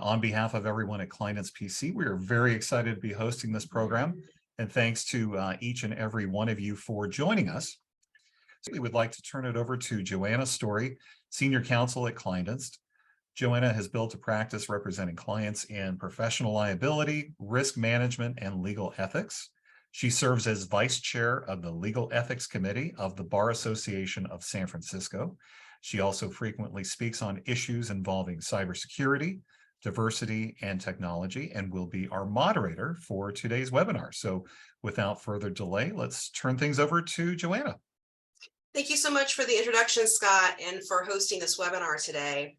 On behalf of everyone at Klinedinst PC, we are very excited to be hosting this program, and thanks to each and every one of you for joining us. So we would like to turn it over to Joanna Storey, Senior Counsel at Klinedinst. Joanna has built a practice representing clients in professional liability, risk management, and legal ethics. She serves as Vice Chair of the Legal Ethics Committee of the Bar Association of San Francisco. She also frequently speaks on issues involving cybersecurity, diversity, and technology, and will be our moderator for today's webinar. So without further delay, let's turn things over to Joanna. Thank you so much for the introduction, Scott, and for hosting this webinar today.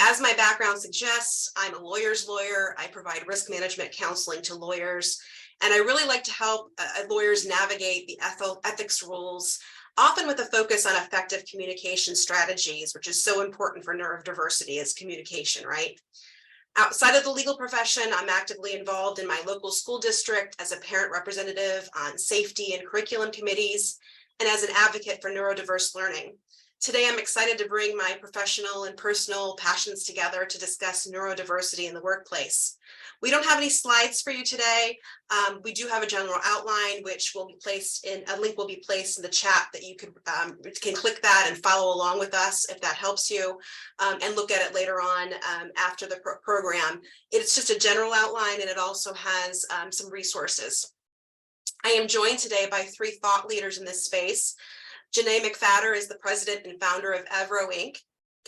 As my background suggests, I'm a lawyer's lawyer. I provide risk management counseling to lawyers, and I really like to help lawyers navigate the ethics rules, often with a focus on effective communication strategies, which is so important for neurodiversity as communication, right? Outside of the legal profession, I'm actively involved in my local school district as a parent representative on safety and curriculum committees, and as an advocate for neurodiverse learning. Today, I'm excited to bring my professional and personal passions together to discuss neurodiversity in the workplace. We don't have any slides for you today. We do have a general outline, which will be placed in, a link will be placed in the chat that you can click that and follow along with us if that helps you, and look at it later on after the program. It's just a general outline, and it also has some resources. I am joined today by three thought leaders in this space. Jenae McPhatter is the president and founder of EVRO, Inc.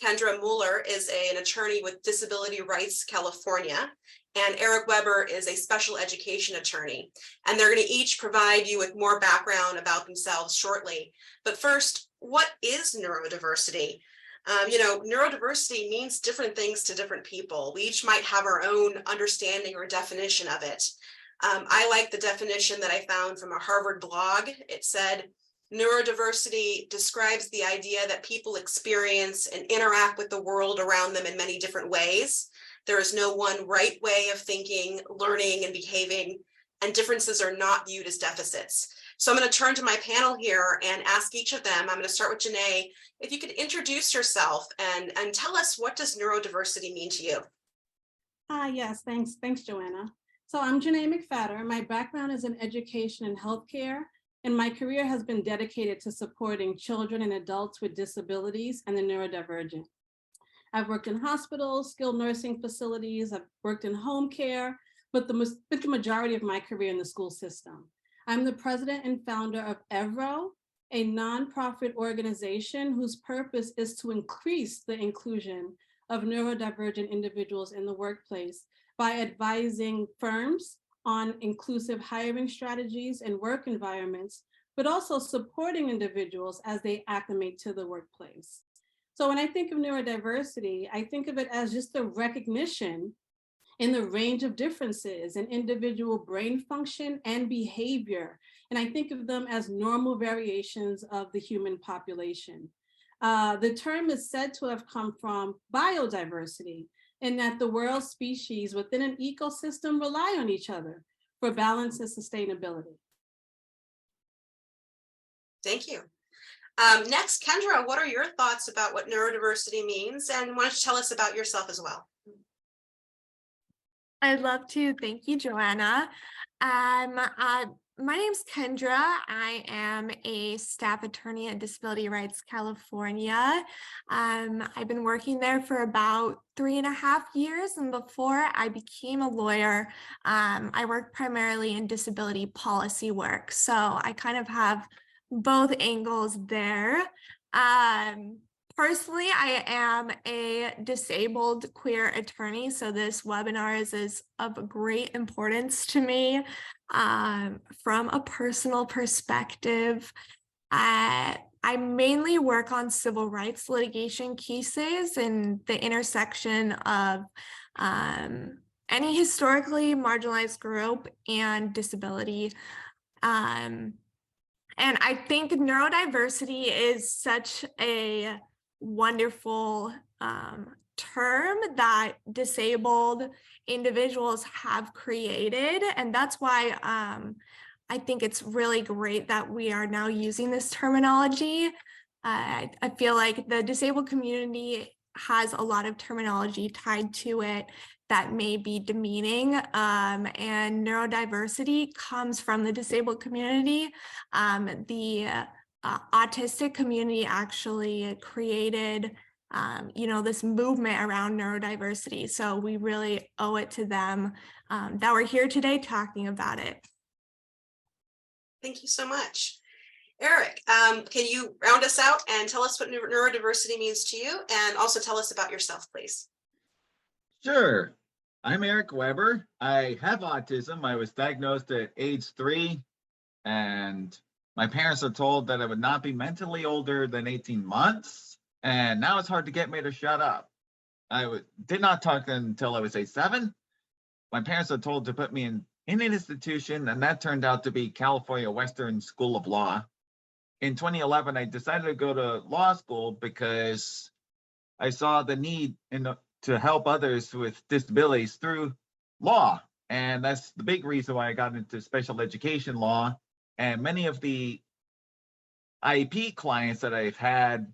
Kendra Muller is an attorney with Disability Rights California, and Erik Weber is a special education attorney. And they're going to each provide you with more background about themselves shortly. But first, what is neurodiversity? Neurodiversity means different things to different people. We each might have our own understanding or definition of it. I like the definition that I found from a Harvard blog. It said, neurodiversity describes the idea that people experience and interact with the world around them in many different ways. There is no one right way of thinking, learning, and behaving, and differences are not viewed as deficits. So I'm going to turn to my panel here and ask each of them. I'm going to start with Jenae. If you could introduce yourself and tell us, what does neurodiversity mean to you? Yes, thanks, Joanna. So I'm Jenae McPhatter. My background is in education and healthcare, and my career has been dedicated to supporting children and adults with disabilities and the neurodivergent. I've worked in hospitals, skilled nursing facilities, I've worked in home care, but the majority of my career in the school system. I'm the president and founder of EVRO, a nonprofit organization whose purpose is to increase the inclusion of neurodivergent individuals in the workplace by advising firms on inclusive hiring strategies and work environments, but also supporting individuals as they acclimate to the workplace. So when I think of neurodiversity, I think of it as just the recognition in the range of differences in individual brain function and behavior. And I think of them as normal variations of the human population. The term is said to have come from biodiversity, in that the world species within an ecosystem rely on each other for balance and sustainability. Thank you. Next, Kendra, what are your thoughts about what neurodiversity means? And why don't you tell us about yourself as well? I'd love to. Thank you, Joanna. My name's Kendra. I am a staff attorney at Disability Rights California. I've been working there for about 3.5 years, and before I became a lawyer, I worked primarily in disability policy work. So I kind of have both angles there. Personally, I am a disabled queer attorney, so this webinar is of great importance to me from a personal perspective. I mainly work on civil rights litigation cases and the intersection of any historically marginalized group and disability. And I think neurodiversity is such a wonderful term that disabled individuals have created. And that's why I think it's really great that we are now using this terminology. I feel like the disabled community has a lot of terminology tied to it that may be demeaning, and neurodiversity comes from the disabled community. The autistic community actually created this movement around neurodiversity. So we really owe it to them that we're here today talking about it. Thank you so much. Erik, can you round us out and tell us what neurodiversity means to you, and also tell us about yourself, please? Sure. I'm Erik Weber. I have autism. I was diagnosed at age 3, and my parents are told that I would not be mentally older than 18 months. And now it's hard to get me to shut up. I did not talk until I was age 7. My parents are told to put me in an institution, and that turned out to be California Western School of Law. In 2011, I decided to go to law school because I saw the need to help others with disabilities through law. And that's the big reason why I got into special education law. And many of the IEP clients that I've had,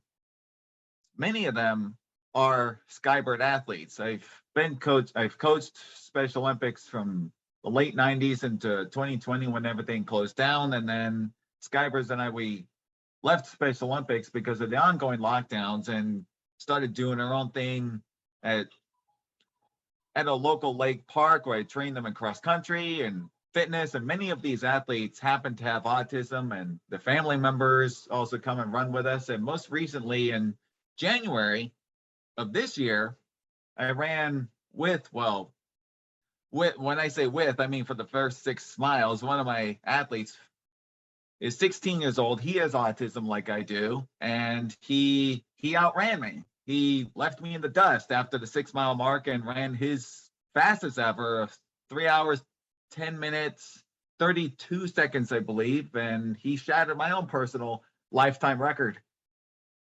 many of them are Skybird athletes. I've coached Special Olympics from the late 90s into 2020 when everything closed down. And then Skybirds and we left Special Olympics because of the ongoing lockdowns and started doing our own thing at a local lake park where I trained them in cross country and fitness. And many of these athletes happen to have autism, and the family members also come and run with us. And most recently in January of this year, I ran when I say with, I mean for the first 6 miles. One of my athletes is 16 years old. He has autism like I do, and he outran me. He left me in the dust after the 6-mile mark and ran his fastest ever of 3 hours, 10 minutes, 32 seconds, I believe, and he shattered my own personal lifetime record.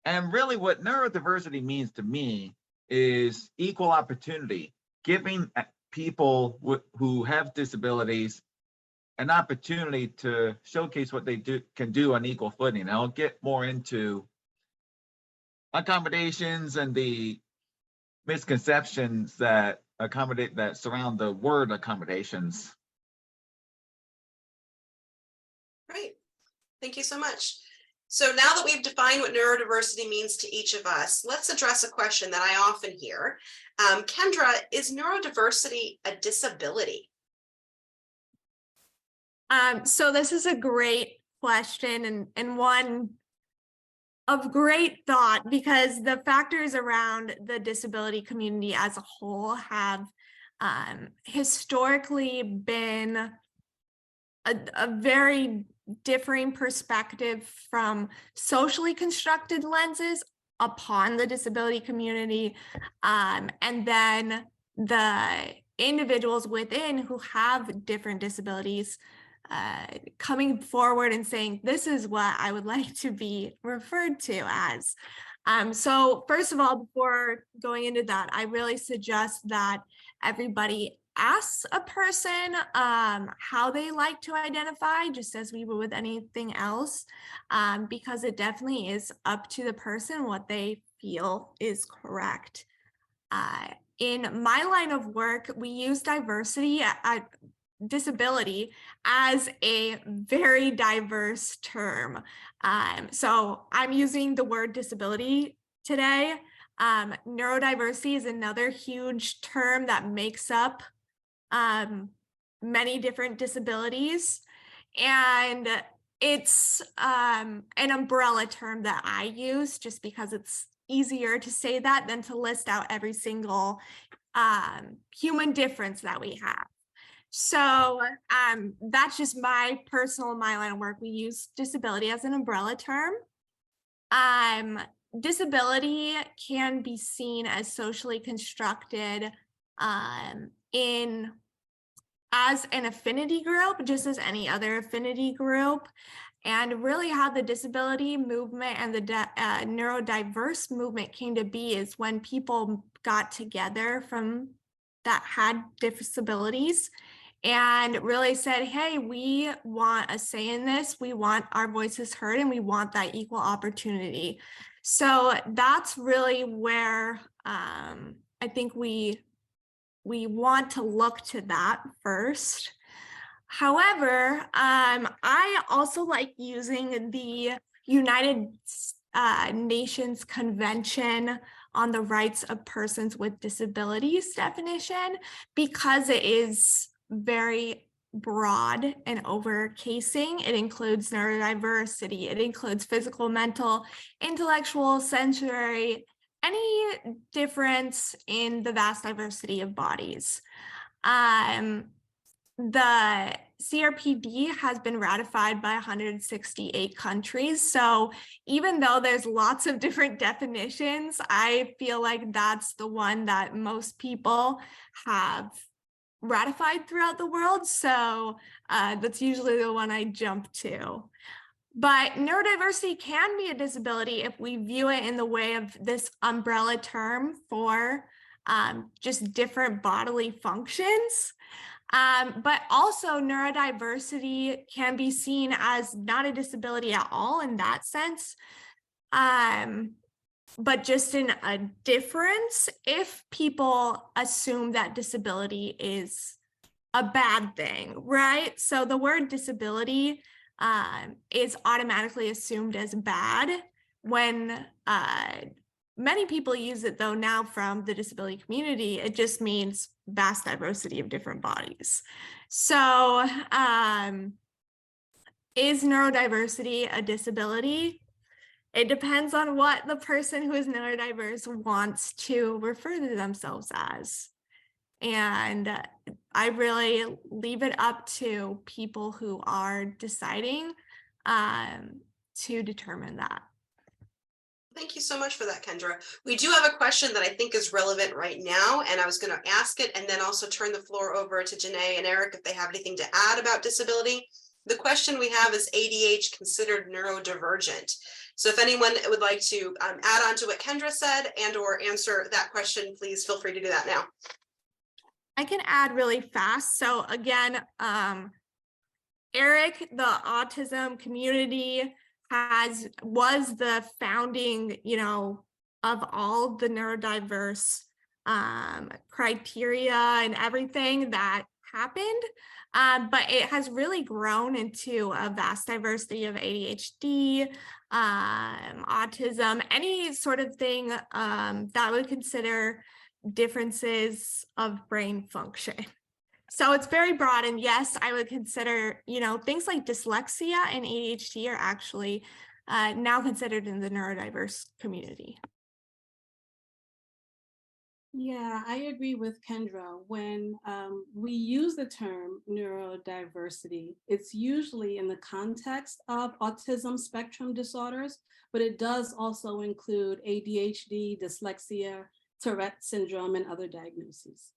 And really what neurodiversity means to me is equal opportunity, giving people who have disabilities an opportunity to showcase what they can do on equal footing. I'll get more into accommodations and the misconceptions that surround the word accommodations. Great. Thank you so much. So now that we've defined what neurodiversity means to each of us, let's address a question that I often hear. Kendra, is neurodiversity a disability? So this is a great question and one of great thought, because the factors around the disability community as a whole have historically been a very differing perspective from socially constructed lenses upon the disability community, and then the individuals within who have different disabilities coming forward and saying, this is what I would like to be referred to as. So first of all, before going into that, I really suggest that everybody asks a person how they like to identify, just as we would with anything else, because it definitely is up to the person what they feel is correct. In my line of work, we use disability as a very diverse term. So I'm using the word disability today. Neurodiversity is another huge term that makes up many different disabilities. And it's an umbrella term that I use just because it's easier to say that than to list out every single human difference that we have. So that's just my line of work. We use disability as an umbrella term. Disability can be seen as socially constructed as an affinity group, just as any other affinity group. And really how the disability movement and the neurodiverse movement came to be is when people got together that had disabilities and really said, hey, we want a say in this, we want our voices heard, and we want that equal opportunity. So that's really where I think we want to look to that first. However, I also like using the United Nations Convention on the Rights of Persons with Disabilities definition, because it is very broad and overcasing. It includes neurodiversity, it includes physical, mental, intellectual, sensory, any difference in the vast diversity of bodies. The CRPD has been ratified by 168 countries. So even though there's lots of different definitions, I feel like that's the one that most people have ratified throughout the world. So that's usually the one I jump to. But neurodiversity can be a disability if we view it in the way of this umbrella term for just different bodily functions. But also neurodiversity can be seen as not a disability at all in that sense, but just in a difference if people assume that disability is a bad thing, right? So the word disability is automatically assumed as bad when many people use it, though, now from the disability community. It just means vast diversity of different bodies. So is neurodiversity a disability? It depends on what the person who is neurodiverse wants to refer to themselves as. And I really leave it up to people who are deciding to determine that. Thank you so much for that, Kendra. We do have a question that I think is relevant right now, and I was going to ask it and then also turn the floor over to Jenae and Erik if they have anything to add about disability. The question we have is ADH considered neurodivergent? So if anyone would like to add on to what Kendra said and or answer that question, please feel free to do that now. I can add really fast. So again, Erik, the autism community was the founding, of all the neurodiverse criteria and everything that happened. But it has really grown into a vast diversity of ADHD, autism, any sort of thing that would consider differences of brain function. So it's very broad, and yes, I would consider, things like dyslexia and ADHD are actually now considered in the neurodiverse community. Yeah, I agree with Kendra. When we use the term neurodiversity, it's usually in the context of autism spectrum disorders, but it does also include ADHD, dyslexia, Tourette syndrome, and other diagnoses.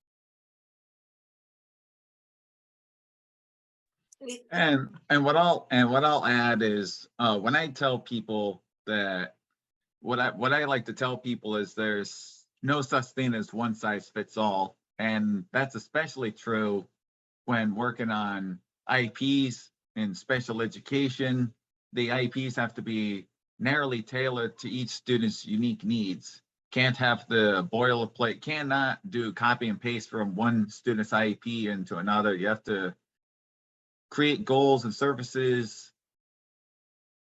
And what I'll add is when I tell people that what I like to tell people is there's no such thing as one size fits all, and that's especially true when working on IEPs in special education. The IEPs have to be narrowly tailored to each student's unique needs. Can't have the boilerplate, cannot do copy and paste from one student's IEP into another. You have to create goals and services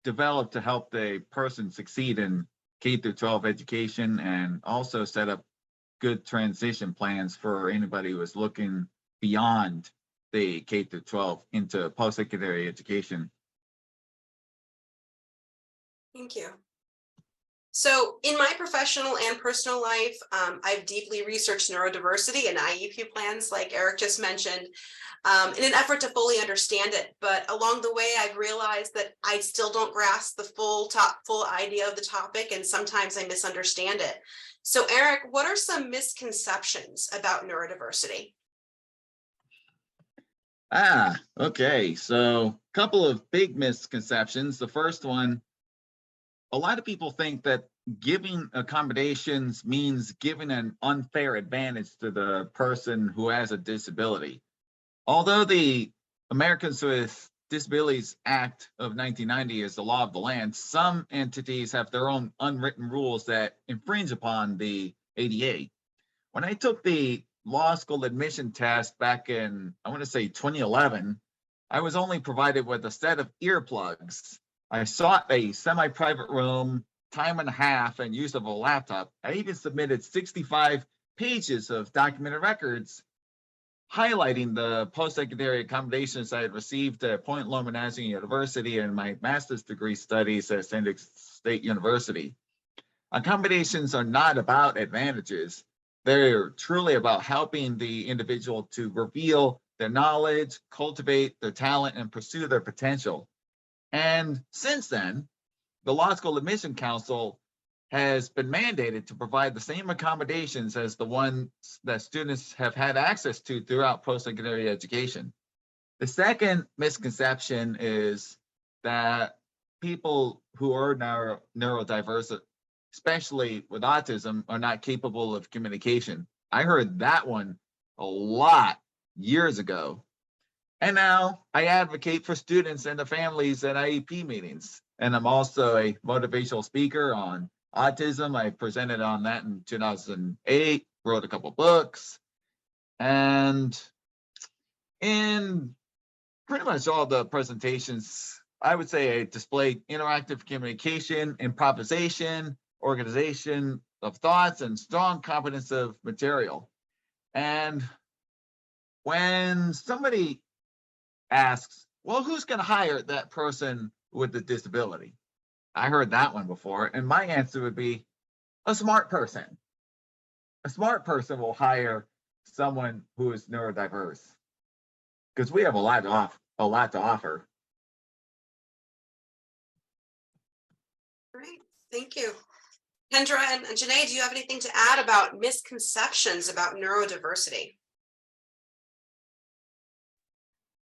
developed to help the person succeed in K through 12 education, and also set up good transition plans for anybody who is looking beyond the K through 12 into post-secondary education. Thank you. So in my professional and personal life, I've deeply researched neurodiversity and IEP plans, like Erik just mentioned, in an effort to fully understand it. But along the way, I've realized that I still don't grasp the full idea of the topic, and sometimes I misunderstand it. So Erik, what are some misconceptions about neurodiversity? Okay. So a couple of big misconceptions. The first one, a lot of people think that giving accommodations means giving an unfair advantage to the person who has a disability. Although the Americans with Disabilities Act of 1990 is the law of the land, some entities have their own unwritten rules that infringe upon the ADA. When I took the law school admission test back in, I want to say 2011, I was only provided with a set of earplugs. I sought a semi-private room, time and a half, and use of a laptop. I even submitted 65 pages of documented records highlighting the post-secondary accommodations I had received at Point Loma National University and my master's degree studies at San Diego State University. Accommodations are not about advantages. They're truly about helping the individual to reveal their knowledge, cultivate their talent, and pursue their potential. And since then, the Law School Admission Council has been mandated to provide the same accommodations as the ones that students have had access to throughout post-secondary education. The second misconception is that people who are neurodiverse, especially with autism, are not capable of communication. I heard that one a lot years ago. And now I advocate for students and the families at IEP meetings. And I'm also a motivational speaker on autism. I presented on that in 2008, wrote a couple books. And in pretty much all the presentations, I would say I displayed interactive communication, improvisation, organization of thoughts, and strong competence of material. And when somebody asks, well, who's going to hire that person with the disability? I heard that one before, and my answer would be a smart person. A smart person will hire someone who is neurodiverse because we have a lot to offer. Great, thank you. Kendra and Jenae, do you have anything to add about misconceptions about neurodiversity?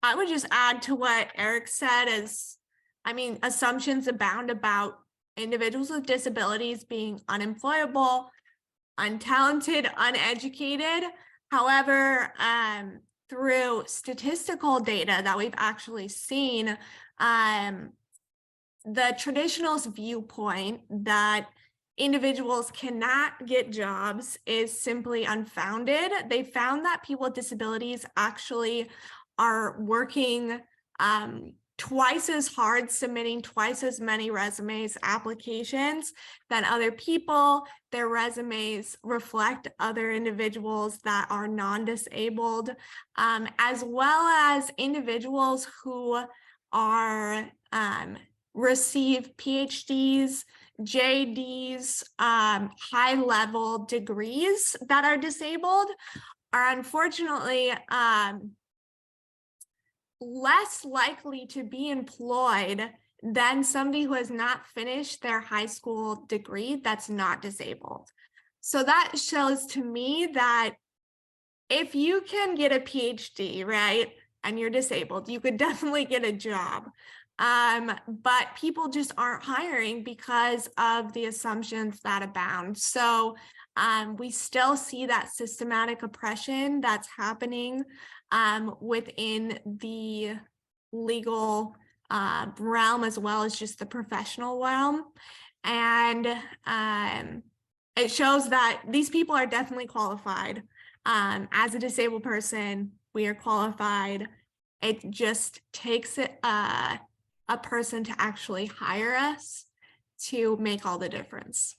I would just add to what Erik said assumptions abound about individuals with disabilities being unemployable, untalented, uneducated. However, through statistical data that we've actually seen, the traditionalist viewpoint that individuals cannot get jobs is simply unfounded. They found that people with disabilities actually are working twice as hard, submitting twice as many resumes, applications than other people. Their resumes reflect other individuals that are non-disabled, as well as individuals who are receive PhDs, JDs, high-level degrees that are disabled are unfortunately less likely to be employed than somebody who has not finished their high school degree that's not disabled. So that shows to me that if you can get a PhD, right, and you're disabled, you could definitely get a job. But people just aren't hiring because of the assumptions that abound. So we still see that systematic oppression that's happening within the legal realm as well as just the professional realm. And it shows that these people are definitely qualified. As a disabled person, we are qualified. It just takes a person to actually hire us to make all the difference.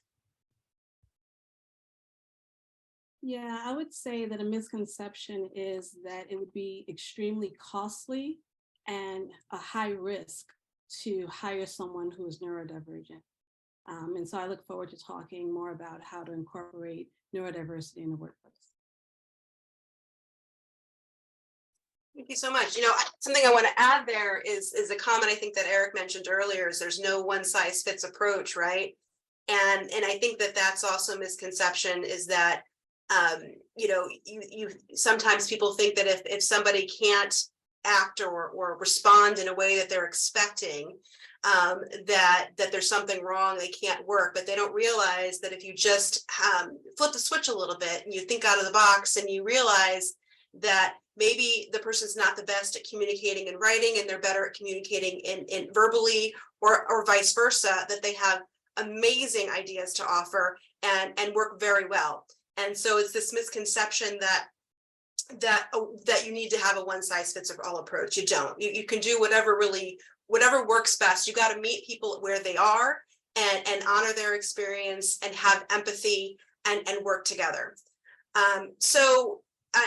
Yeah, I would say that a misconception is that it would be extremely costly and a high risk to hire someone who is neurodivergent. And so I look forward to talking more about how to incorporate neurodiversity in the workplace. Thank you so much. Something I want to add there is a comment I think that Erik mentioned earlier is there's no one size fits approach, right? And I think that that's also a misconception is that you sometimes people think that if somebody can't act or respond in a way that they're expecting, that there's something wrong, they can't work, but they don't realize that if you just flip the switch a little bit and you think out of the box and you realize that maybe the person's not the best at communicating in writing and they're better at communicating in verbally or vice versa, that they have amazing ideas to offer and work very well. And so it's this misconception that you need to have a one size fits all approach. You don't. You can do whatever works best. You got to meet people where they are and honor their experience and have empathy and work together. So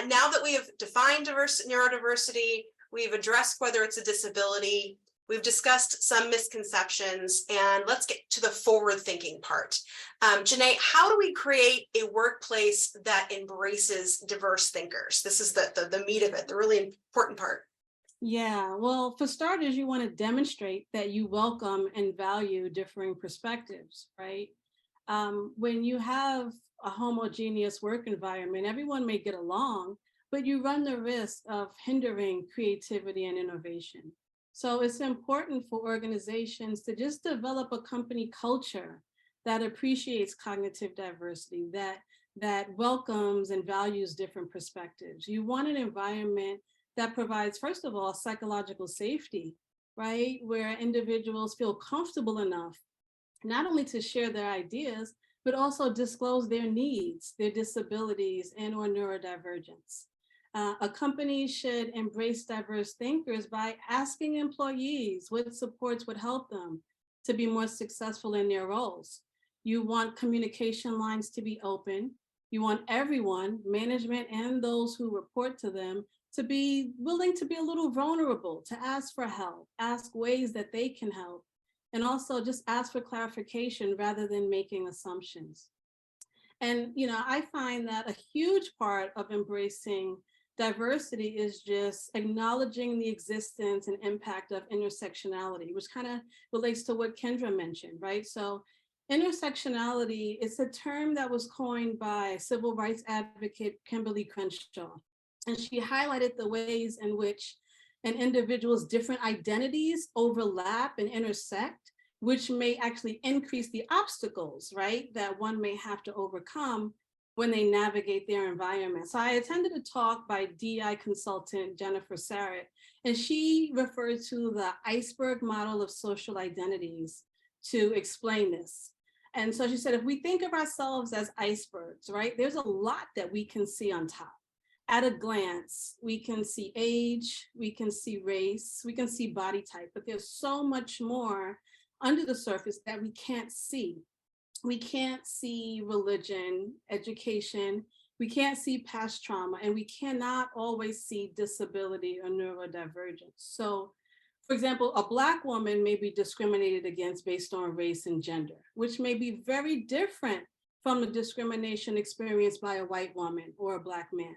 now that we have defined neurodiversity, we've addressed whether it's a disability, we've discussed some misconceptions, and let's get to the forward-thinking part. Jenae, how do we create a workplace that embraces diverse thinkers? This is the meat of it, the really important part. Yeah, well, for starters, you want to demonstrate that you welcome and value differing perspectives, right? When you have a homogeneous work environment, everyone may get along, but you run the risk of hindering creativity and innovation. So it's important for organizations to just develop a company culture that appreciates cognitive diversity, that welcomes and values different perspectives. You want an environment that provides, first of all, psychological safety, right? Where individuals feel comfortable enough, not only to share their ideas, but also disclose their needs, their disabilities, and or neurodivergence. A company should embrace diverse thinkers by asking employees what supports would help them to be more successful in their roles. You want communication lines to be open. You want everyone, management and those who report to them, to be willing to be a little vulnerable, to ask for help, ask ways that they can help, and also just ask for clarification rather than making assumptions. And, I find that a huge part of embracing diversity is just acknowledging the existence and impact of intersectionality, which kind of relates to what Kendra mentioned, right? So intersectionality is a term that was coined by civil rights advocate Kimberly Crenshaw. And she highlighted the ways in which an individual's different identities overlap and intersect, which may actually increase the obstacles, right, that one may have to overcome when they navigate their environment. So I attended a talk by DI consultant Jennifer Sarrett, and she referred to the iceberg model of social identities to explain this. And so she said, if we think of ourselves as icebergs, right, there's a lot that we can see on top. At a glance, we can see age, we can see race, we can see body type, but there's so much more under the surface that we can't see. We can't see religion, education, we can't see past trauma, and we cannot always see disability or neurodivergence. So, for example, a Black woman may be discriminated against based on race and gender, which may be very different from the discrimination experienced by a white woman or a Black man.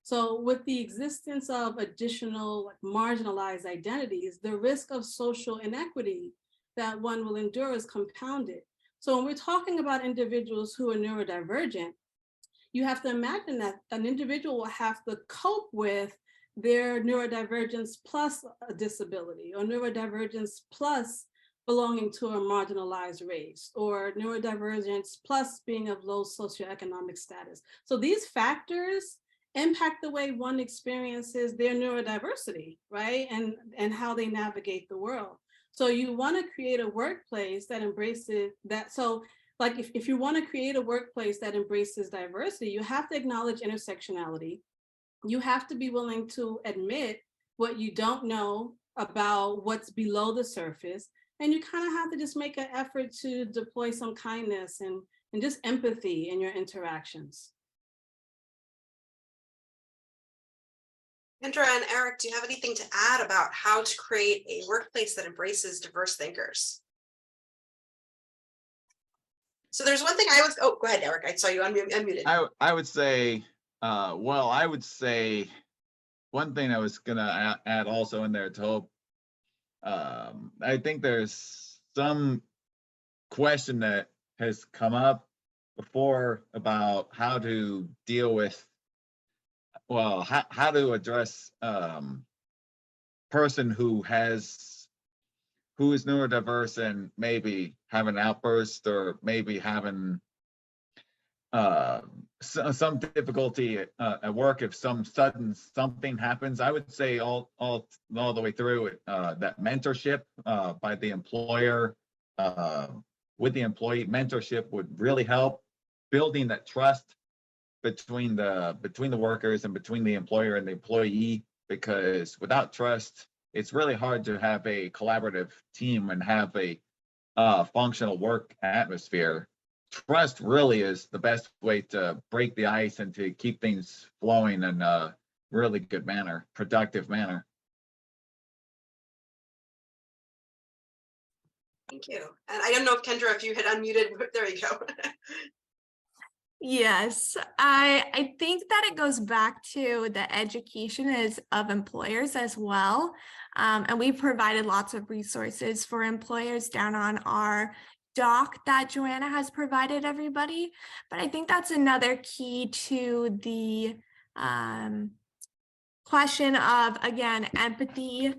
So with the existence of additional marginalized identities, the risk of social inequity that one will endure is compounded. So when we're talking about individuals who are neurodivergent, you have to imagine that an individual will have to cope with their neurodivergence plus a disability, or neurodivergence plus belonging to a marginalized race, or neurodivergence plus being of low socioeconomic status. So these factors impact the way one experiences their neurodiversity, right? And how they navigate the world. So you want to create a workplace that embraces that. So like if you want to create a workplace that embraces diversity, you have to acknowledge intersectionality. You have to be willing to admit what you don't know about what's below the surface. And you kind of have to just make an effort to deploy some kindness and just empathy in your interactions. Kendra and Erik, do you have anything to add about how to create a workplace that embraces diverse thinkers? So there's one thing go ahead, Erik. I saw you unmuted. I would say, I would say one thing I was gonna add also in there to hope. I think there's some question that has come up before about how to deal with, how to address person who is neurodiverse and maybe have an outburst or maybe having some difficulty at work if some sudden something happens. I would say all the way through it, that mentorship by the employer with the employee, mentorship would really help building that trust between the workers and between the employer and the employee, because without trust, it's really hard to have a collaborative team and have a functional work atmosphere. Trust really is the best way to break the ice and to keep things flowing in a really good manner, productive manner. Thank you. And I don't know if Kendra, if you had unmuted, there you go. Yes, I think that it goes back to the education of employers as well. And we've provided lots of resources for employers down on our doc that Joanna has provided everybody. But I think that's another key to the question of, again, empathy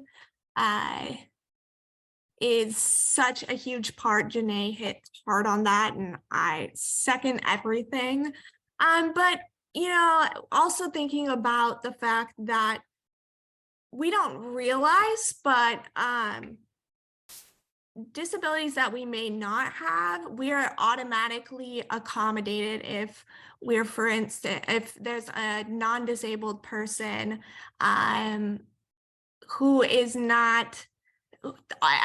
is such a huge part. Jenae hit hard on that, and I second everything. But also thinking about the fact that we don't realize, but disabilities that we may not have, we are automatically accommodated if we're, for instance, if there's a non-disabled person who is not,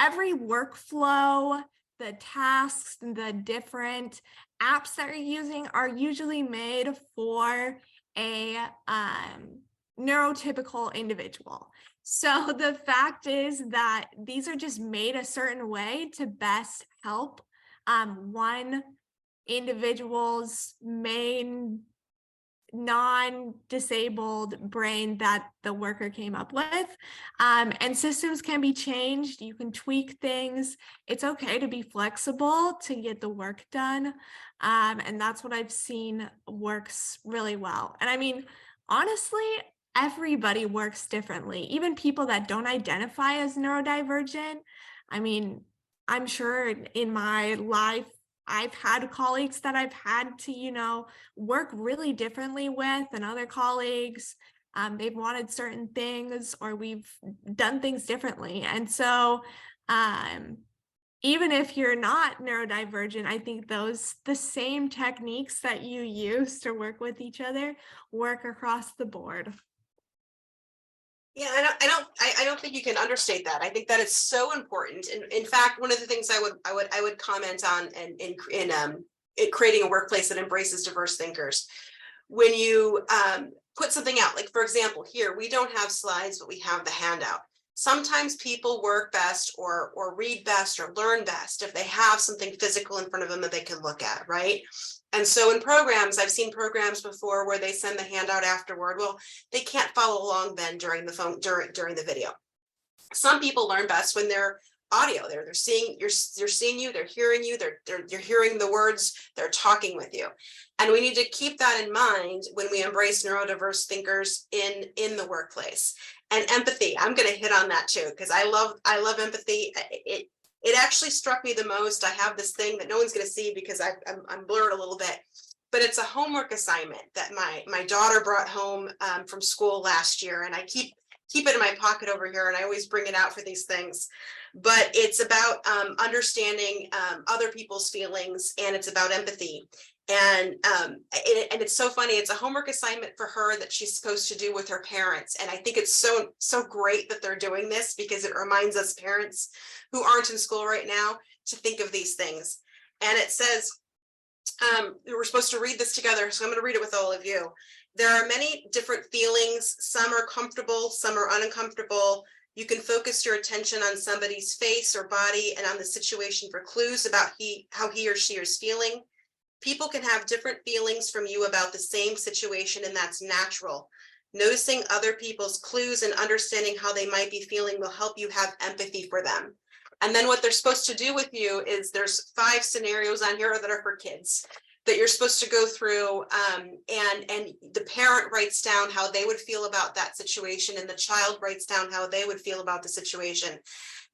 every workflow, the tasks, the different apps that you're using are usually made for a neurotypical individual. So the fact is that these are just made a certain way to best help one individual's main non-disabled brain that the worker came up with. And systems can be changed. You can tweak things. It's okay to be flexible to get the work done. And that's what I've seen works really well. And I mean, honestly, everybody works differently. Even people that don't identify as neurodivergent. I mean, I'm sure in my life, I've had colleagues that I've had to, work really differently with, and other colleagues, they've wanted certain things, or we've done things differently. And so even if you're not neurodivergent, I think the same techniques that you use to work with each other work across the board. Yeah, I don't think you can understate that. I think that it's so important. And in fact, one of the things I would comment on in creating a workplace that embraces diverse thinkers, when you put something out, like for example, here we don't have slides, but we have the handout. Sometimes people work best or read best or learn best if they have something physical in front of them that they can look at, right? And so in programs, I've seen programs before where they send the handout afterward. Well, they can't follow along then during the phone, during the video. Some people learn best when they're audio. They're seeing you, they're hearing you, you're hearing the words, they're talking with you. And we need to keep that in mind when we embrace neurodiverse thinkers in the workplace. And empathy, I'm going to hit on that too, because I love empathy. It actually struck me the most. I have this thing that no one's going to see because I'm blurred a little bit, but it's a homework assignment that my daughter brought home from school last year, and I keep it in my pocket over here, and I always bring it out for these things. But it's about understanding other people's feelings, and it's about empathy. And it's so funny. It's a homework assignment for her that she's supposed to do with her parents. And I think it's so great that they're doing this, because it reminds us parents who aren't in school right now to think of these things. And it says, we're supposed to read this together, so I'm going to read it with all of you. There are many different feelings. Some are comfortable, some are uncomfortable. You can focus your attention on somebody's face or body and on the situation for clues about how he or she is feeling. People can have different feelings from you about the same situation, and that's natural. Noticing other people's clues and understanding how they might be feeling will help you have empathy for them. And then what they're supposed to do with you is there's 5 scenarios on here that are for kids that you're supposed to go through, and the parent writes down how they would feel about that situation, and the child writes down how they would feel about the situation.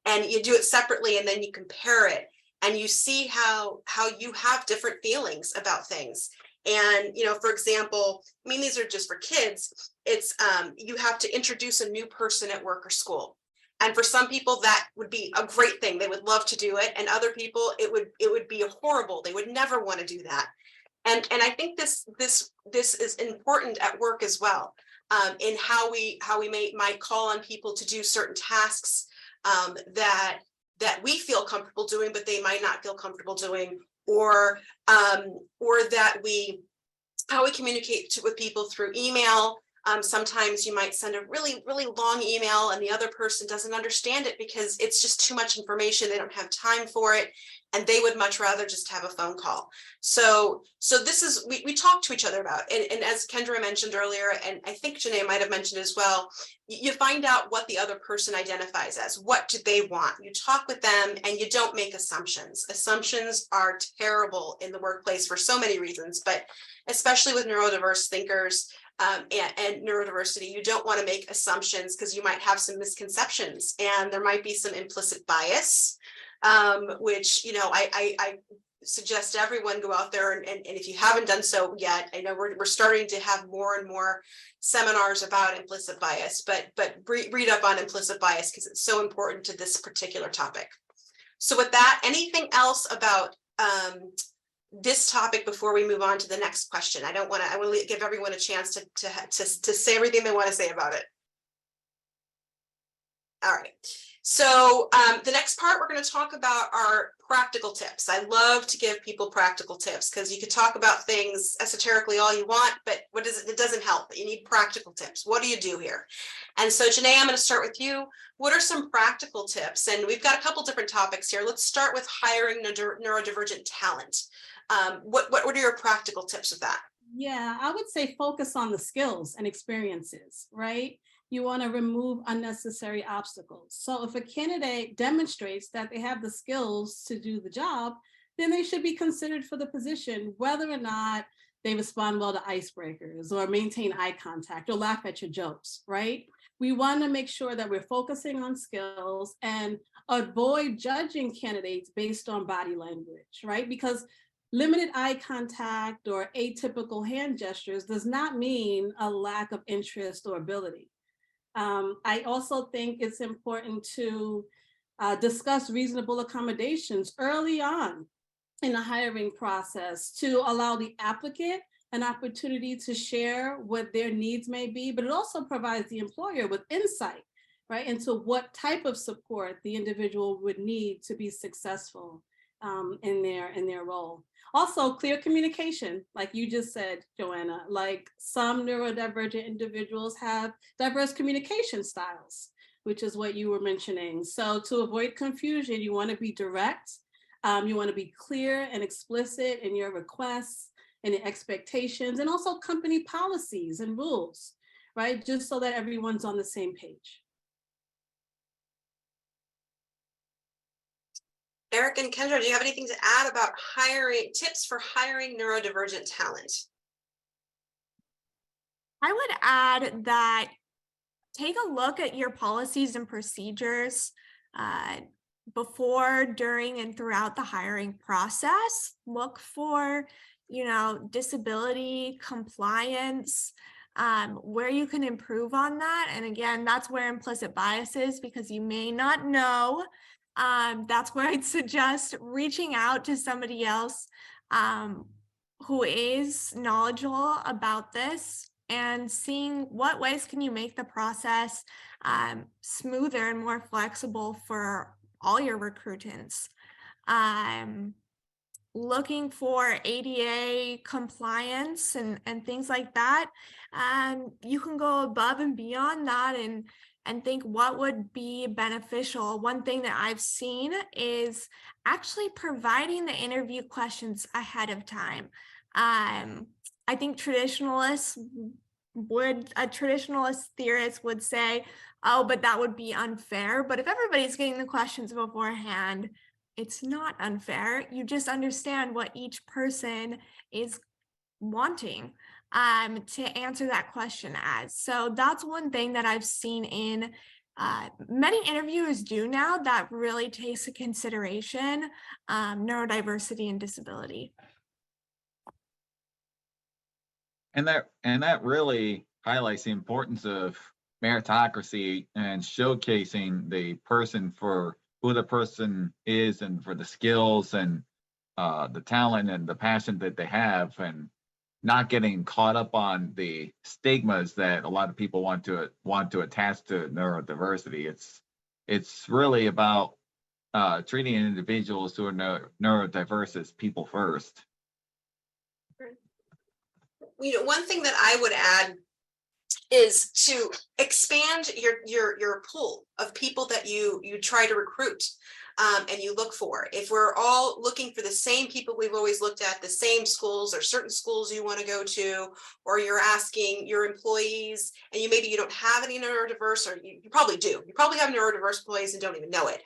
And you do it separately, and then you compare it. And you see how you have different feelings about things. And, for example, I mean, these are just for kids. It's you have to introduce a new person at work or school. And for some people, that would be a great thing. They would love to do it. And other people, it would be horrible. They would never want to do that. And I think this is important at work as well, in how we might call on people to do certain tasks that we feel comfortable doing, but they might not feel comfortable doing, or that how we communicate with people through email. Sometimes you might send a really, really long email and the other person doesn't understand it because it's just too much information. They don't have time for it, and they would much rather just have a phone call. So this is, we talk to each other about, and as Kendra mentioned earlier, and I think Jenae might have mentioned as well, you find out what the other person identifies as. What do they want? You talk with them and you don't make assumptions. Assumptions are terrible in the workplace for so many reasons, but especially with neurodiverse thinkers, and neurodiversity, you don't want to make assumptions because you might have some misconceptions and there might be some implicit bias, which, you know, I suggest everyone go out there and if you haven't done so yet, I know we're starting to have more and more seminars about implicit bias, but read up on implicit bias because it's so important to this particular topic. So with that, anything else about this topic before we move on to the next question? I want to give everyone a chance to say everything they want to say about it. All right. So the next part, we're going to talk about our practical tips. I love to give people practical tips because you can talk about things esoterically all you want, but what is it? It doesn't help. You need practical tips. What do you do here? And so Jenae, I'm going to start with you. What are some practical tips? And we've got a couple different topics here. Let's start with hiring neurodivergent talent. What are your practical tips with that? Yeah, I would say focus on the skills and experiences, right? You want to remove unnecessary obstacles. So if a candidate demonstrates that they have the skills to do the job, then they should be considered for the position, whether or not they respond well to icebreakers or maintain eye contact or laugh at your jokes, right? We want to make sure that we're focusing on skills and avoid judging candidates based on body language, right? Because limited eye contact or atypical hand gestures does not mean a lack of interest or ability. I also think it's important to discuss reasonable accommodations early on in the hiring process to allow the applicant an opportunity to share what their needs may be, but it also provides the employer with insight, right, into what type of support the individual would need to be successful in their role. Also, clear communication, like you just said, Joanna, like some neurodivergent individuals have diverse communication styles, which is what you were mentioning. So to avoid confusion, you want to be direct, you want to be clear and explicit in your requests and the expectations, and also company policies and rules, right? Just so that everyone's on the same page. Erik and Kendra, do you have anything to add about tips for hiring neurodivergent talent? I would add that take a look at your policies and procedures before, during, and throughout the hiring process. Look for, disability compliance, where you can improve on that. And again, that's where implicit bias is, because you may not know. That's where I'd suggest reaching out to somebody else who is knowledgeable about this and seeing what ways can you make the process smoother and more flexible for all your recruitants. Looking for ADA compliance and things like that. You can go above and beyond that and think what would be beneficial. One thing that I've seen is actually providing the interview questions ahead of time. I think a traditionalist theorist would say, oh, but that would be unfair. But if everybody's getting the questions beforehand, it's not unfair. You just understand what each person is wanting to answer that question as. So that's one thing that I've seen in many interviewers do now that really takes into consideration neurodiversity and disability. And that really highlights the importance of meritocracy and showcasing the person for who the person is and for the skills and the talent and the passion that they have, and not getting caught up on the stigmas that a lot of people want to attach to neurodiversity. It's really about treating individuals who are neurodiverse as people first. One thing that I would add is to expand your pool of people that you try to recruit and you look for. If we're all looking for the same people we've always looked at, the same schools or certain schools you want to go to, or you're asking your employees and maybe you don't have any neurodiverse, or you probably do. You probably have neurodiverse employees and don't even know it,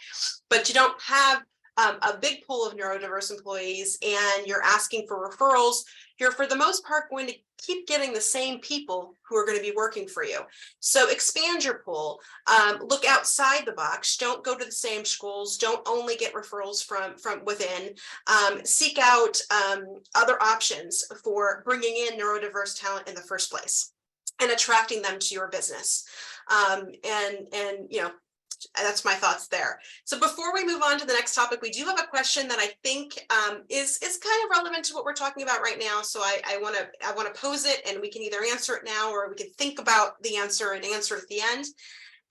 but you don't have a big pool of neurodiverse employees and you're asking for referrals, you're for the most part going to keep getting the same people who are going to be working for you. So expand your pool, look outside the box, don't go to the same schools, don't only get referrals from within, seek out other options for bringing in neurodiverse talent in the first place and attracting them to your business. That's my thoughts there. So before we move on to the next topic, we do have a question that I think is kind of relevant to what we're talking about right now. So I want to pose it, and we can either answer it now or we can think about the answer and answer at the end.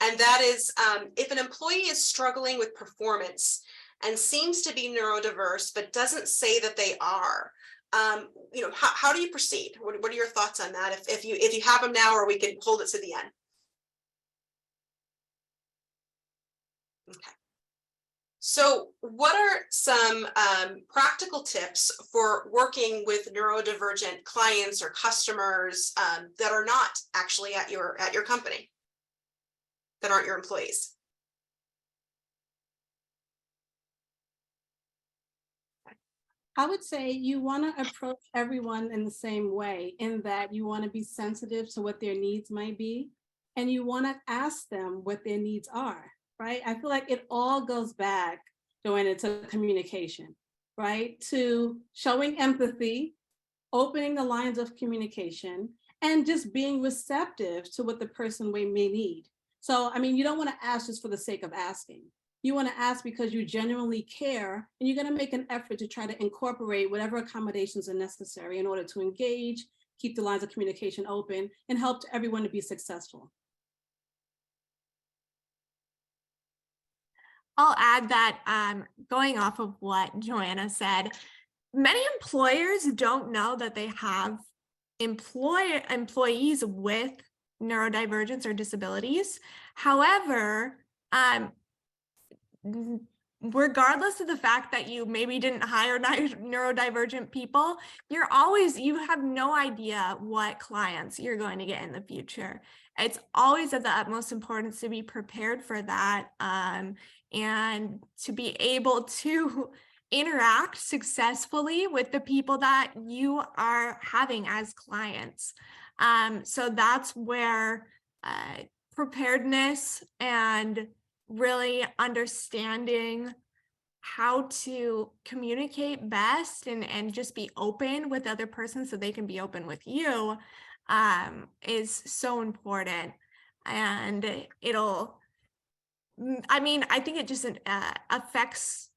And that is, if an employee is struggling with performance and seems to be neurodiverse but doesn't say that they are, how do you proceed? What are your thoughts on that? If you have them now, or we can hold it to the end. Okay. So what are some practical tips for working with neurodivergent clients or customers that are not actually at your company, that aren't your employees? I would say you want to approach everyone in the same way, in that you want to be sensitive to what their needs might be, and you want to ask them what their needs are. Right? I feel like it all goes back, Joanna, to communication, right? To showing empathy, opening the lines of communication, and just being receptive to what the person may need. So, I mean, you don't want to ask just for the sake of asking. You want to ask because you genuinely care, and you're going to make an effort to try to incorporate whatever accommodations are necessary in order to engage, keep the lines of communication open, and help everyone to be successful. I'll add that going off of what Joanna said, many employers don't know that they have employees with neurodivergence or disabilities. However, regardless of the fact that you maybe didn't hire neurodivergent people, you have no idea what clients you're going to get in the future. It's always of the utmost importance to be prepared for that, and to be able to interact successfully with the people that you are having as clients. So that's where preparedness and really understanding how to communicate best and just be open with the other person so they can be open with you is so important. And I think it just affects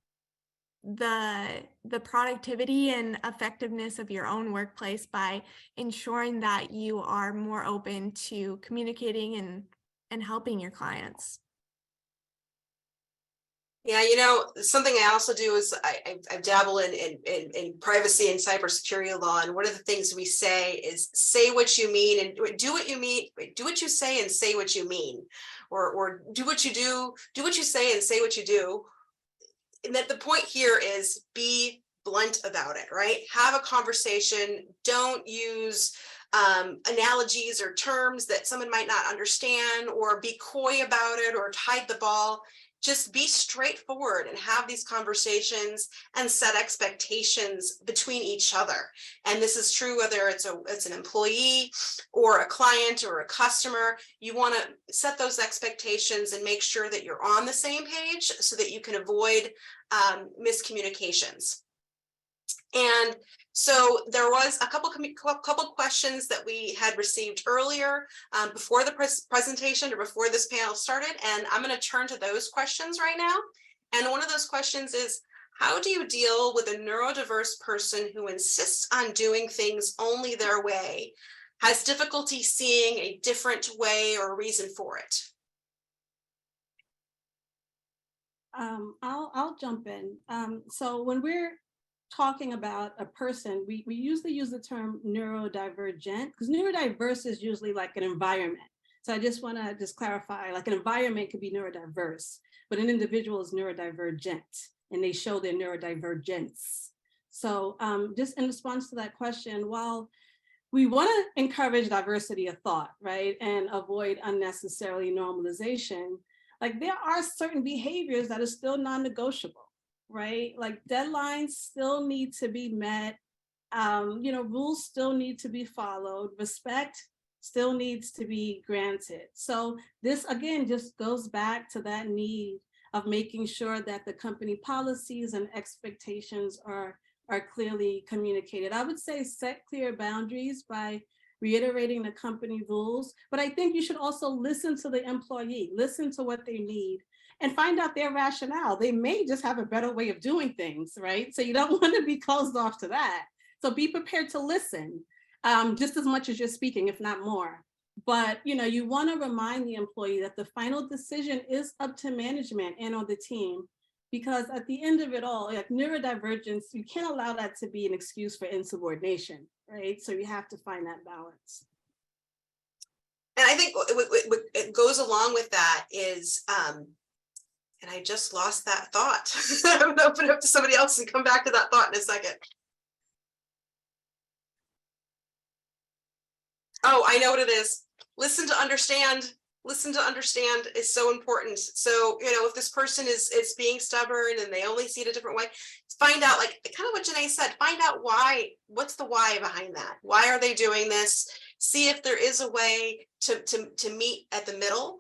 the productivity and effectiveness of your own workplace by ensuring that you are more open to communicating and helping your clients. Yeah, something I also do is I dabble in privacy and cybersecurity law, and one of the things we say is say what you mean and do what you mean, do what you say and say what you mean, or do what you do, do what you say and say what you do. And that the point here is be blunt about it, right? Have a conversation. Don't use analogies or terms that someone might not understand, or be coy about it or hide the ball. Just be straightforward and have these conversations and set expectations between each other. And this is true whether it's an employee or a client or a customer. You want to set those expectations and make sure that you're on the same page so that you can avoid miscommunications. And so there was a couple questions that we had received earlier before the presentation or before this panel started, and I'm going to turn to those questions right now. And one of those questions is, How do you deal with a neurodiverse person who insists on doing things only their way, has difficulty seeing a different way or reason for it? I'll jump in. So when we're talking about a person, we usually use the term neurodivergent, because neurodiverse is usually like an environment. So I just want to just clarify, like an environment could be neurodiverse, but an individual is neurodivergent, and they show their neurodivergence. So just in response to that question, while we want to encourage diversity of thought, right, and avoid unnecessarily normalization, like there are certain behaviors that are still non-negotiable, right? Like deadlines still need to be met. Rules still need to be followed. Respect still needs to be granted. So this again just goes back to that need of making sure that the company policies and expectations are clearly communicated. I would say set clear boundaries by reiterating the company rules, but I think you should also listen to the employee, listen to what they need, and find out their rationale. They may just have a better way of doing things, right? So you don't want to be closed off to that. So be prepared to listen just as much as you're speaking, if not more. But you want to remind the employee that the final decision is up to management and on the team, because at the end of it all, like neurodivergence, you can't allow that to be an excuse for insubordination, right? So you have to find that balance. And I think what goes along with that is, and I just lost that thought. I'm gonna open it up to somebody else and come back to that thought in a second. Oh, I know what it is. Listen to understand. Listen to understand is so important. So, if this person is being stubborn and they only see it a different way, find out, like kind of what Jenae said, find out why, what's the why behind that? Why are they doing this? See if there is a way to meet at the middle.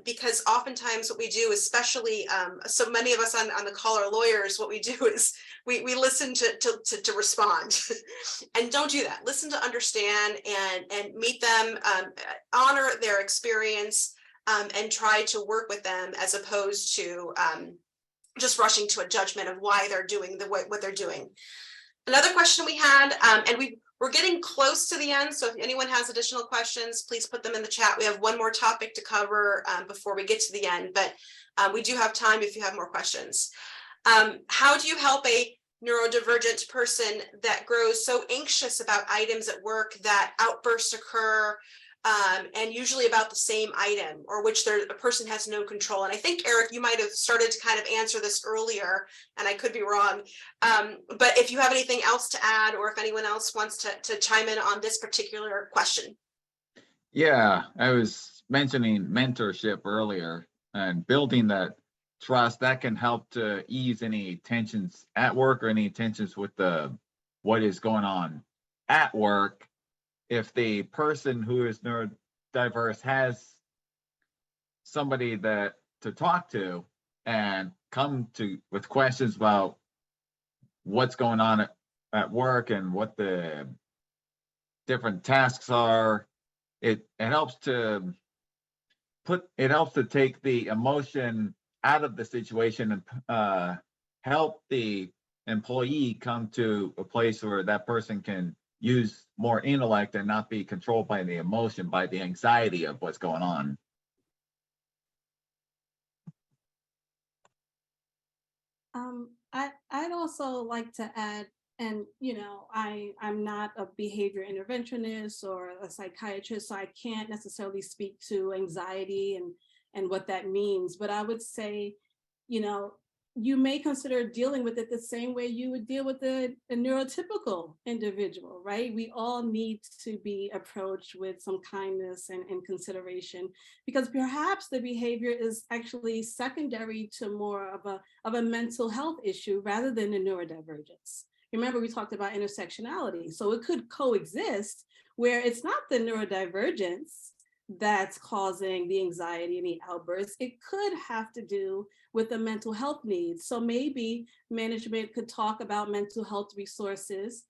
Because oftentimes what we do, especially so many of us on the call are lawyers, what we do is we listen to respond and don't do that. Listen to understand and meet them, honor their experience, and try to work with them as opposed to just rushing to a judgment of why they're doing what they're doing. Another question we had, and we're getting close to the end, so if anyone has additional questions, please put them in the chat. We have one more topic to cover before we get to the end, but we do have time if you have more questions. How do you help a neurodivergent person that grows so anxious about items at work that outbursts occur, and usually about the same item, or which a person has no control? And I think, Erik, you might have started to kind of answer this earlier, and I could be wrong. But if you have anything else to add, or if anyone else wants to chime in on this particular question. Yeah, I was mentioning mentorship earlier, and building that trust that can help to ease any tensions at work or any tensions with what is going on at work. If the person who is neurodiverse has somebody to talk to and come to with questions about what's going on at work and what the different tasks are, it helps to take the emotion out of the situation and help the employee come to a place where that person can use more intellect and not be controlled by the emotion, by the anxiety of what's going on. I'd also like to add, and I'm not a behavior interventionist or a psychiatrist, so I can't necessarily speak to anxiety and what that means, but I would say, you may consider dealing with it the same way you would deal with a neurotypical individual, right? We all need to be approached with some kindness and consideration, because perhaps the behavior is actually secondary to more of a mental health issue rather than a neurodivergence. Remember, we talked about intersectionality. So it could coexist where it's not the neurodivergence that's causing the anxiety and the outbursts. It could have to do with the mental health needs. So maybe management could talk about mental health resources,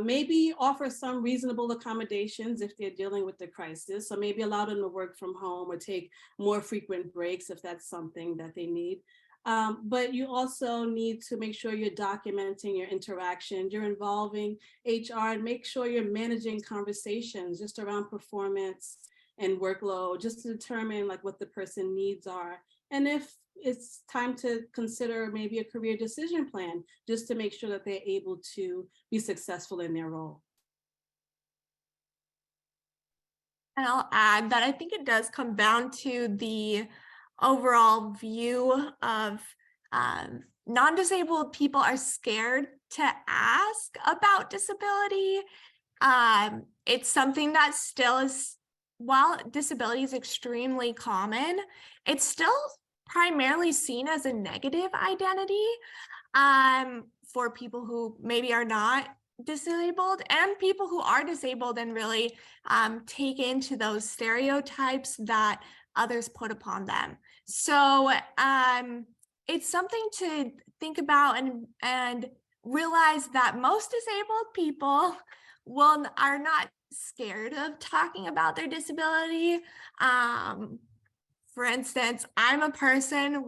maybe offer some reasonable accommodations if they're dealing with the crisis. So maybe allow them to work from home or take more frequent breaks if that's something that they need. But you also need to make sure you're documenting your interactions, you're involving HR, and make sure you're managing conversations just around performance and workload, just to determine like what the person needs are. And if it's time to consider maybe a career decision plan, just to make sure that they're able to be successful in their role. And I'll add that I think it does come down to the overall view of non-disabled people are scared to ask about disability. It's something that still is, while disability is extremely common, it's still primarily seen as a negative identity for people who maybe are not disabled and people who are disabled, and really take into those stereotypes that others put upon them. So it's something to think about and realize that most disabled people are not scared of talking about their disability. For instance, I'm a person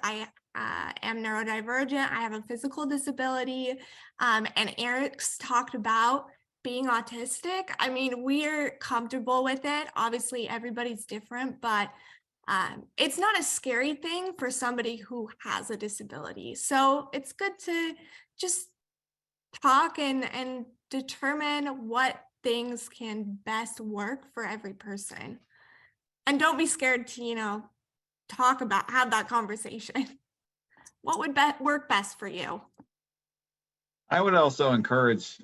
I am neurodivergent. I have a physical disability, and Erik's talked about being autistic. I mean, we're comfortable with it. Obviously, everybody's different, but it's not a scary thing for somebody who has a disability. So it's good to just talk and determine what things can best work for every person. And don't be scared to, have that conversation. What would work best for you? I would also encourage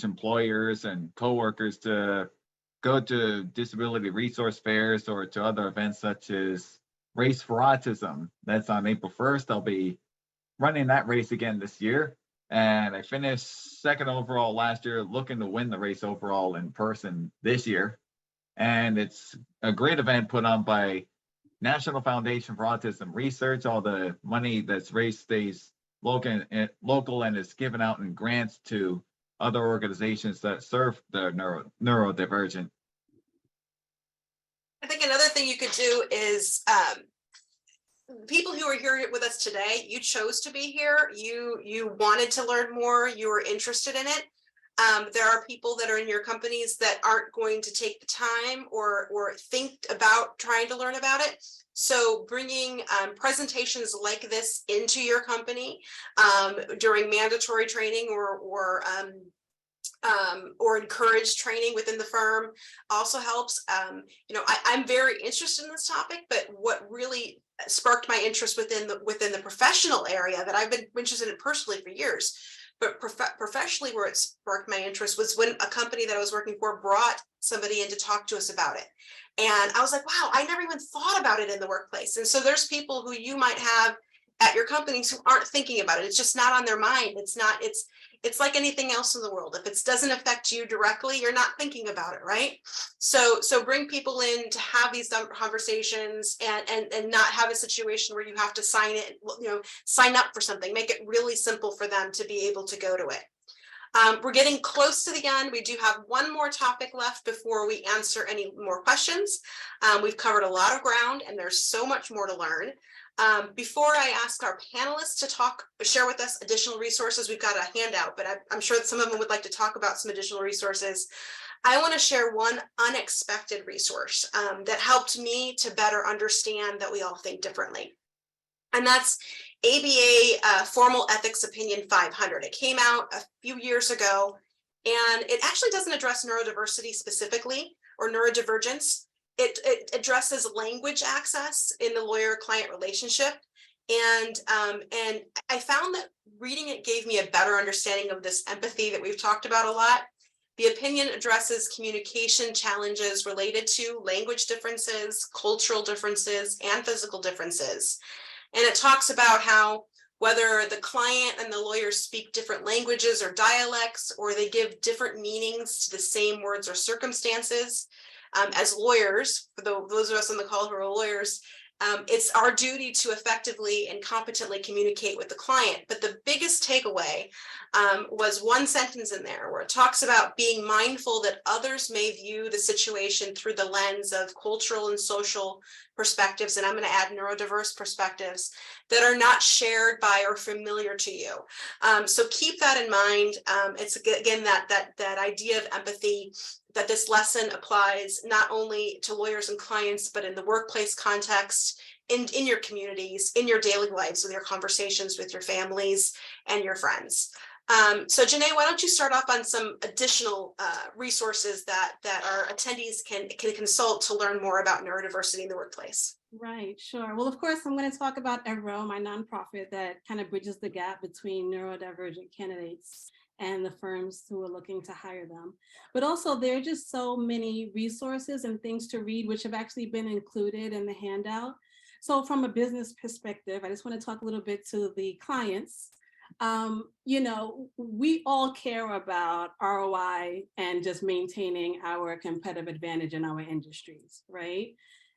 employers and coworkers to go to disability resource fairs or to other events such as Race for Autism. That's on April 1st. I'll be running that race again this year. And I finished second overall last year, looking to win the race overall in person this year. And it's a great event put on by National Foundation for Autism Research. All the money that's raised stays local and is given out in grants to other organizations that serve the neurodivergent. I think another thing you could do is people who are here with us today, you chose to be here. You wanted to learn more. You were interested in it. There are people that are in your companies that aren't going to take the time or think about trying to learn about it. So bringing presentations like this into your company during mandatory training or encouraged training within the firm also helps. I'm very interested in this topic, but what really sparked my interest within the professional area that I've been interested in personally for years, but professionally where it sparked my interest was when a company that I was working for brought somebody in to talk to us about it. And I was like, wow, I never even thought about it in the workplace. And so there's people who you might have at your companies who aren't thinking about it. It's just not on their mind. It's like anything else in the world. If it doesn't affect you directly, you're not thinking about it, right? So bring people in to have these conversations and not have a situation where you have to sign up for something. Make it really simple for them to be able to go to it. We're getting close to the end. We do have one more topic left before we answer any more questions. We've covered a lot of ground and there's so much more to learn. Before I ask our panelists to share with us additional resources, we've got a handout, but I'm sure that some of them would like to talk about some additional resources. I want to share one unexpected resource that helped me to better understand that we all think differently. And that's ABA Formal Ethics Opinion 500. It came out a few years ago, and it actually doesn't address neurodiversity specifically or neurodivergence. It addresses language access in the lawyer-client relationship. And I found that reading it gave me a better understanding of this empathy that we've talked about a lot. The opinion addresses communication challenges related to language differences, cultural differences, and physical differences. And it talks about how whether the client and the lawyer speak different languages or dialects, or they give different meanings to the same words or circumstances, as lawyers, for those of us on the call who are lawyers, It's our duty to effectively and competently communicate with the client. But the biggest takeaway was one sentence in there where it talks about being mindful that others may view the situation through the lens of cultural and social perspectives, and I'm going to add neurodiverse perspectives that are not shared by or familiar to you. So keep that in mind. It's again that idea of empathy, that this lesson applies not only to lawyers and clients, but in the workplace context, in your communities, in your daily lives, with your conversations with your families and your friends. So Jenae, why don't you start off on some additional resources that our attendees can consult to learn more about neurodiversity in the workplace? Right, sure. Well, of course, I'm going to talk about EVRO, my nonprofit that kind of bridges the gap between neurodivergent candidates and the firms who are looking to hire them. But also, there are just so many resources and things to read, which have actually been included in the handout. So from a business perspective, I just want to talk a little bit to the clients. You know, we all care about ROI and just maintaining our competitive advantage in our industries, right?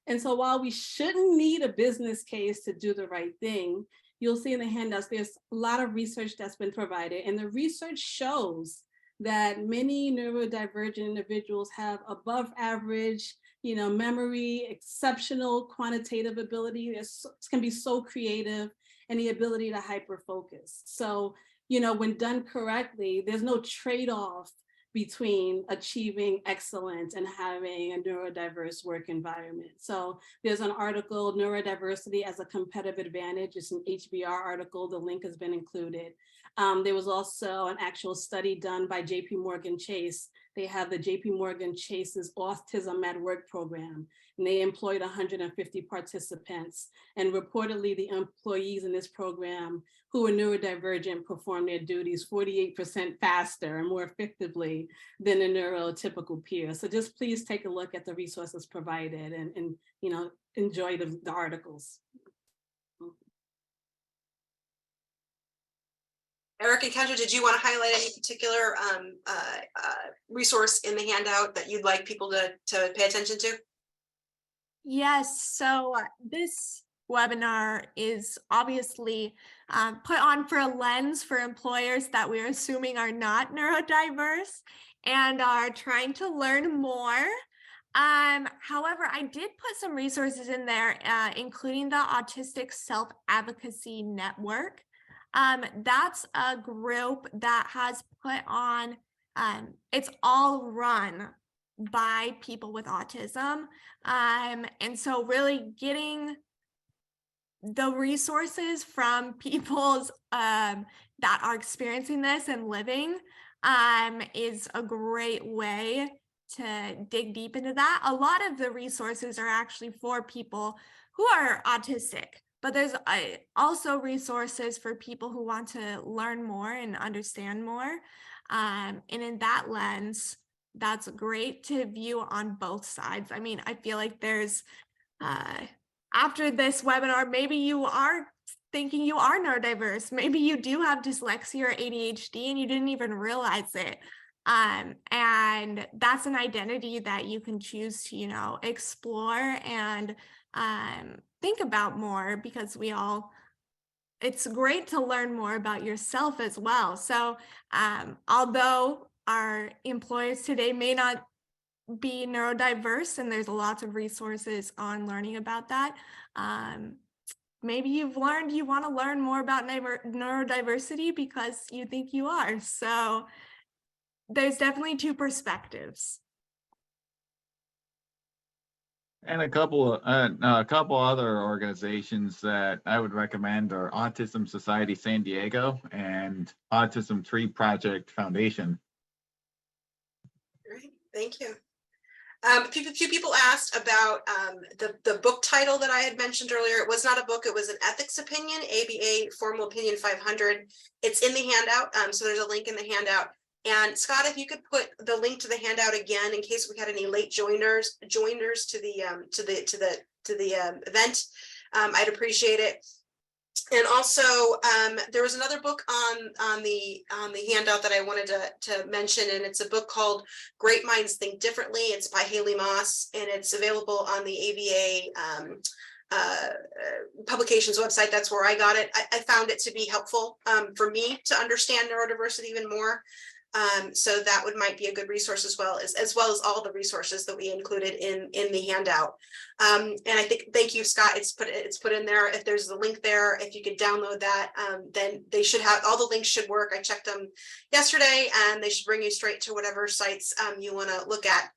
And so while we shouldn't need a business case to do the right thing, you'll see in the handouts, there's a lot of research that's been provided. And the research shows that many neurodivergent individuals have above average, you know, memory, exceptional quantitative ability. They can be so creative, and the ability to hyper focus. So, you know, when done correctly, there's no trade-off between achieving excellence and having a neurodiverse work environment. So there's an article, Neurodiversity as a Competitive Advantage. It's an HBR article. The link has been included. There was also an actual study done by JP Chase. They have the JP Chase's Autism at Work program, and they employed 150 participants. And reportedly, the employees in this program who were neurodivergent performed their duties 48% faster and more effectively than a neurotypical peer. So just please take a look at the resources provided and you know, enjoy the articles. Erik and Kendra, did you want to highlight any particular resource in the handout that you'd like people to pay attention to? Yes, so this webinar is obviously put on for a lens for employers that we're assuming are not neurodiverse and are trying to learn more. However, I did put some resources in there, including the Autistic Self-Advocacy Network. That's a group that has put on, it's all run by people with autism. And so really getting the resources from people's that are experiencing this and living is a great way to dig deep into that. A lot of the resources are actually for people who are autistic, but there's also resources for people who want to learn more and understand more. And in that lens, that's great to view on both sides. I mean, I feel like there's, after this webinar, maybe you are thinking you are neurodiverse. Maybe you do have dyslexia or ADHD and you didn't even realize it. And that's an identity that you can choose to, you know, explore and think about more, because it's great to learn more about yourself as well. So although our employers today may not be neurodiverse, and there's lots of resources on learning about that, maybe you've learned you want to learn more about neurodiversity because you think you are. So there's definitely two perspectives. And a couple other organizations that I would recommend are Autism Society San Diego and Autism Tree Project Foundation. Great, thank you. A few people asked about the book title that I had mentioned earlier. It was not a book, it was an ethics opinion, ABA Formal Opinion 500. It's in the handout, so there's a link in the handout. And Scott, if you could put the link to the handout again in case we had any late joiners to the event, I'd appreciate it. And also, there was another book on the handout that I wanted to mention, and it's a book called Great Minds Think Differently. It's by Haley Moss, and it's available on the ABA publications website. That's where I got it. I found it to be helpful for me to understand neurodiversity even more. So that might be a good resource as well as all the resources that we included in the handout. And I think, thank you, Scott. It's put in there. If there's the link there, if you could download that, then they should have, all the links should work. I checked them yesterday, and they should bring you straight to whatever sites you want to look at.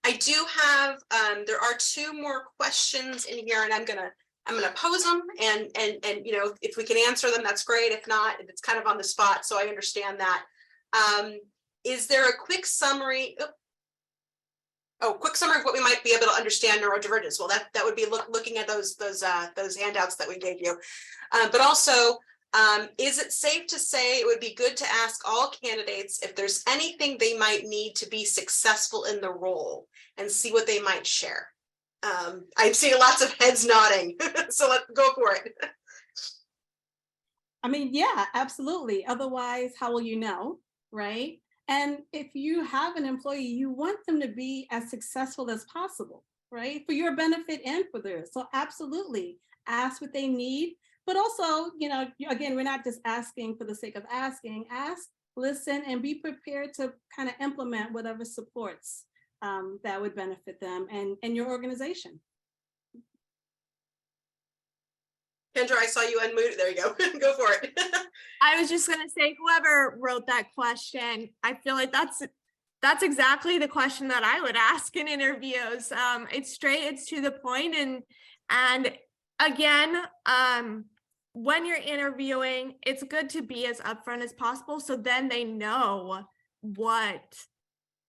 I do have, there are 2 more questions in here, and I'm gonna pose them, and you know, if we can answer them, that's great. If not, it's kind of on the spot, so I understand that. Is there a quick summary? Quick summary of what we might be able to understand neurodivergence. Well, that would be looking at those handouts that we gave you, but also. Is it safe to say it would be good to ask all candidates if there's anything they might need to be successful in the role, and see what they might share? I'm seeing lots of heads nodding, so let's go for it. I mean, yeah, absolutely. Otherwise, how will you know, right? And if you have an employee, you want them to be as successful as possible, right? For your benefit and for theirs. So absolutely, ask what they need. But also, you know, again, we're not just asking for the sake of asking. Ask, listen, and be prepared to kind of implement whatever supports that would benefit them and your organization. Kendra, I saw you unmuted. There you go. Go for it. I was just going to say, whoever wrote that question, I feel like that's exactly the question that I would ask in interviews. It's straight, it's to the point, and again, when you're interviewing, it's good to be as upfront as possible, so then they know what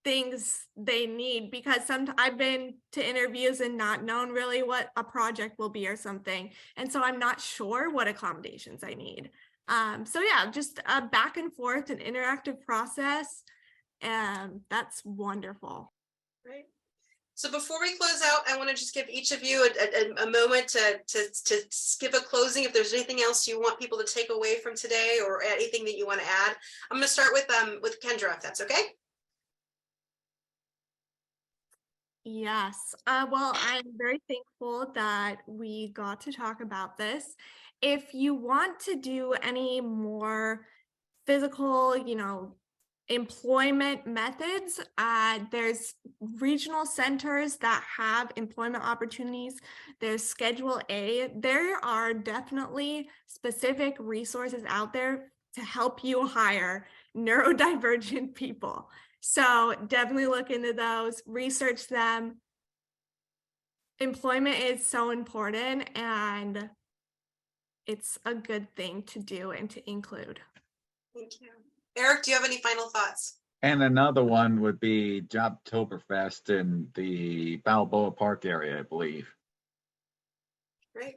things they need, because sometimes I've been to interviews and not known really what a project will be or something, and so I'm not sure what accommodations I need. So yeah, just a back and forth and interactive process, and that's wonderful. Right. So before we close out, I want to just give each of you a moment to give a closing. If there's anything else you want people to take away from today, or anything that you want to add, I'm going to start with Kendra, if that's okay. Yes. Well, I'm very thankful that we got to talk about this. If you want to do any more physical, employment methods, there's regional centers that have employment opportunities. There's Schedule A. There are definitely specific resources out there to help you hire neurodivergent people. So definitely look into those, research them. Employment is so important, and it's a good thing to do and to include. Thank you. Erik, do you have any final thoughts? And another one would be Jobtoberfest in the Balboa Park area, I believe. Great.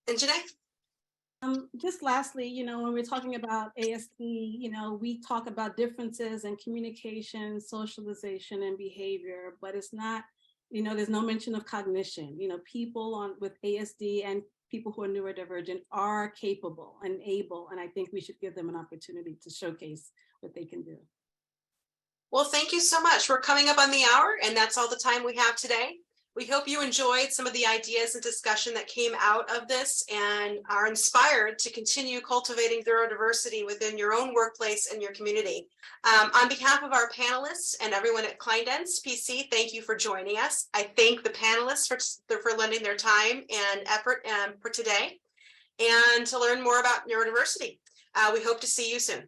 And Jenae? Just lastly, when we're talking about ASD, we talk about differences in communication, socialization, and behavior, but it's not, there's no mention of cognition. People with ASD and people who are neurodivergent are capable and able, and I think we should give them an opportunity to showcase what they can do. Well, thank you so much. We're coming up on the hour, and that's all the time we have today. We hope you enjoyed some of the ideas and discussion that came out of this and are inspired to continue cultivating neurodiversity within your own workplace and your community. On behalf of our panelists and everyone at Klinedinst PC, thank you for joining us. I thank the panelists for lending their time and effort for today and to learn more about neurodiversity. We hope to see you soon.